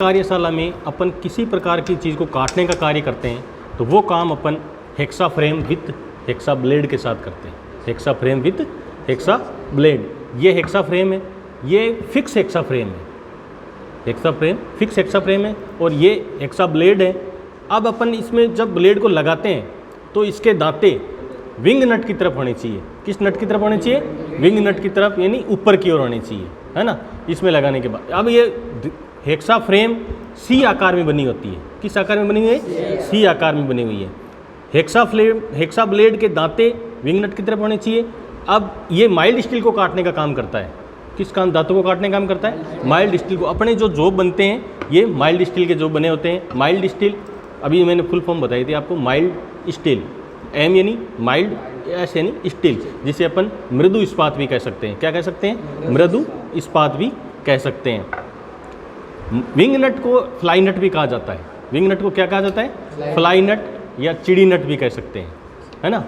कार्यशाला में अपन किसी प्रकार की चीज़ को काटने का कार्य करते हैं तो वो काम अपन hexa frame with hexa blade के साथ करते हैं। Hexa frame with hexa blade, ये हेक्सा फ्रेम है, ये फिक्स हेक्सा फ्रेम है। Hexa frame fix hexa frame है और ये हेक्सा ब्लेड है। अब अपन इसमें जब ब्लेड को लगाते हैं तो इसके दांते विंग नट की तरफ होने चाहिए। किस नट की तरफ होने चाहिए? विंग नट की तरफ, यानी ऊपर की ओर होने चाहिए, है ना। इसमें लगाने के बाद अब ये हेक्सा फ्रेम सी आकार में बनी होती है। किस आकार में बनी हुई है? सी आकार में बनी हुई है। हेक्सा ब्लेड के दांते विंग नट की तरफ होने चाहिए। अब ये माइल्ड स्टील को काटने का काम करता है। किस काम? दांतों को काटने का काम करता है माइल्ड स्टील को। अपने जो जॉब बनते हैं ये माइल्ड स्टील के जॉब बने होते हैं। माइल्ड स्टील, अभी मैंने फुल फॉर्म बताई थी आपको, माइल्ड स्टील। एम यानी माइल्ड, एस यानी स्टील, जिसे अपन मृदु इस्पात भी कह सकते हैं। क्या कह सकते हैं? मृदु इस्पात भी कह सकते हैं। विंग नट को फ्लाई नट भी कहा जाता है। विंग नट को क्या कहा जाता है? फ्लाई नट या चिड़ी नट भी कह सकते हैं, है ना।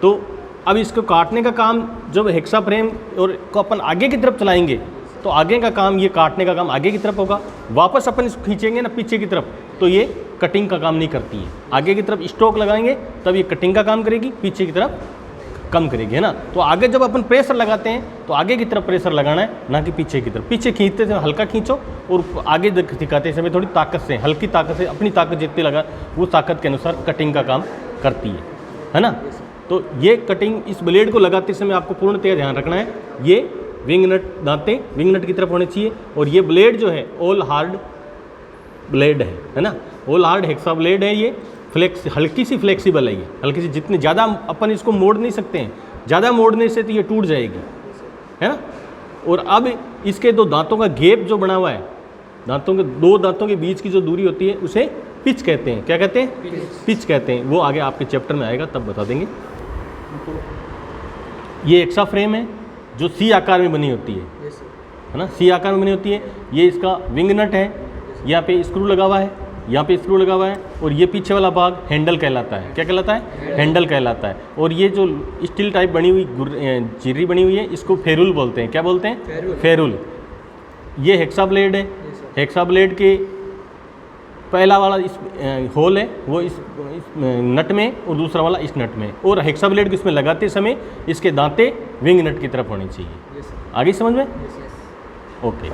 तो अब इसको काटने का काम जब हेक्सा फ्रेम और को अपन आगे की तरफ चलाएंगे तो आगे का काम, ये काटने का काम आगे की तरफ होगा। वापस अपन इसको खींचेंगे ना पीछे की तरफ तो ये कटिंग का काम नहीं करती है। आगे की तरफ स्ट्रोक लगाएंगे तब ये कटिंग का काम करेगी, पीछे की तरफ कम करेगी, है ना। तो आगे जब अपन प्रेशर लगाते हैं तो आगे की तरफ प्रेशर लगाना है, ना कि पीछे की तरफ। पीछे खींचते समय हल्का खींचो और आगे दिखाते समय थोड़ी ताकत से, हल्की ताकत से, अपनी ताकत जितनी लगा वो ताकत के अनुसार कटिंग का काम करती है ना। तो ये कटिंग, इस ब्लेड को लगाते समय आपको पूर्णतः ध्यान रखना है, ये विंग नट, दांते विंग नट की तरफ होने चाहिए। और ये ब्लेड जो है ऑल हार्ड ब्लेड है ना। ऑल हार्ड हेक्सा ब्लेड है। ये हल्की सी फ्लेक्सिबल है। ये हल्की सी, जितनी ज़्यादा अपन इसको मोड़ नहीं सकते हैं, ज़्यादा मोड़ने से तो ये टूट जाएगी, है ना। और अब इसके दो दांतों का गैप जो बना हुआ है, दांतों के दो दांतों के बीच की जो दूरी होती है उसे पिच कहते हैं। क्या कहते हैं? पिच कहते हैं। वो आगे आपके चैप्टर में आएगा तब बता देंगे। ये हेक्सा फ्रेम है जो सी आकार में बनी होती है ना, सी आकार में बनी होती है। ये इसका विंग नट है, यहाँ पे स्क्रू लगा हुआ है, यहाँ पे स्क्रू लगा हुआ है। और ये पीछे वाला भाग हैंडल कहलाता है। क्या कहलाता है? हैंडल कहलाता है। और ये जो स्टील टाइप बनी हुई चिर्री बनी हुई है, इसको फेरुल बोलते हैं। क्या बोलते हैं? फेरुल। ये हेक्सा ब्लेड है। हेक्सा ब्लेड के पहला वाला इस होल है वो इस नट में और दूसरा वाला इस नट में। और हेक्सा ब्लेड को इसमें लगाते समय इसके दांते विंग नट की तरफ होने चाहिए। आगे समझ में? ओके।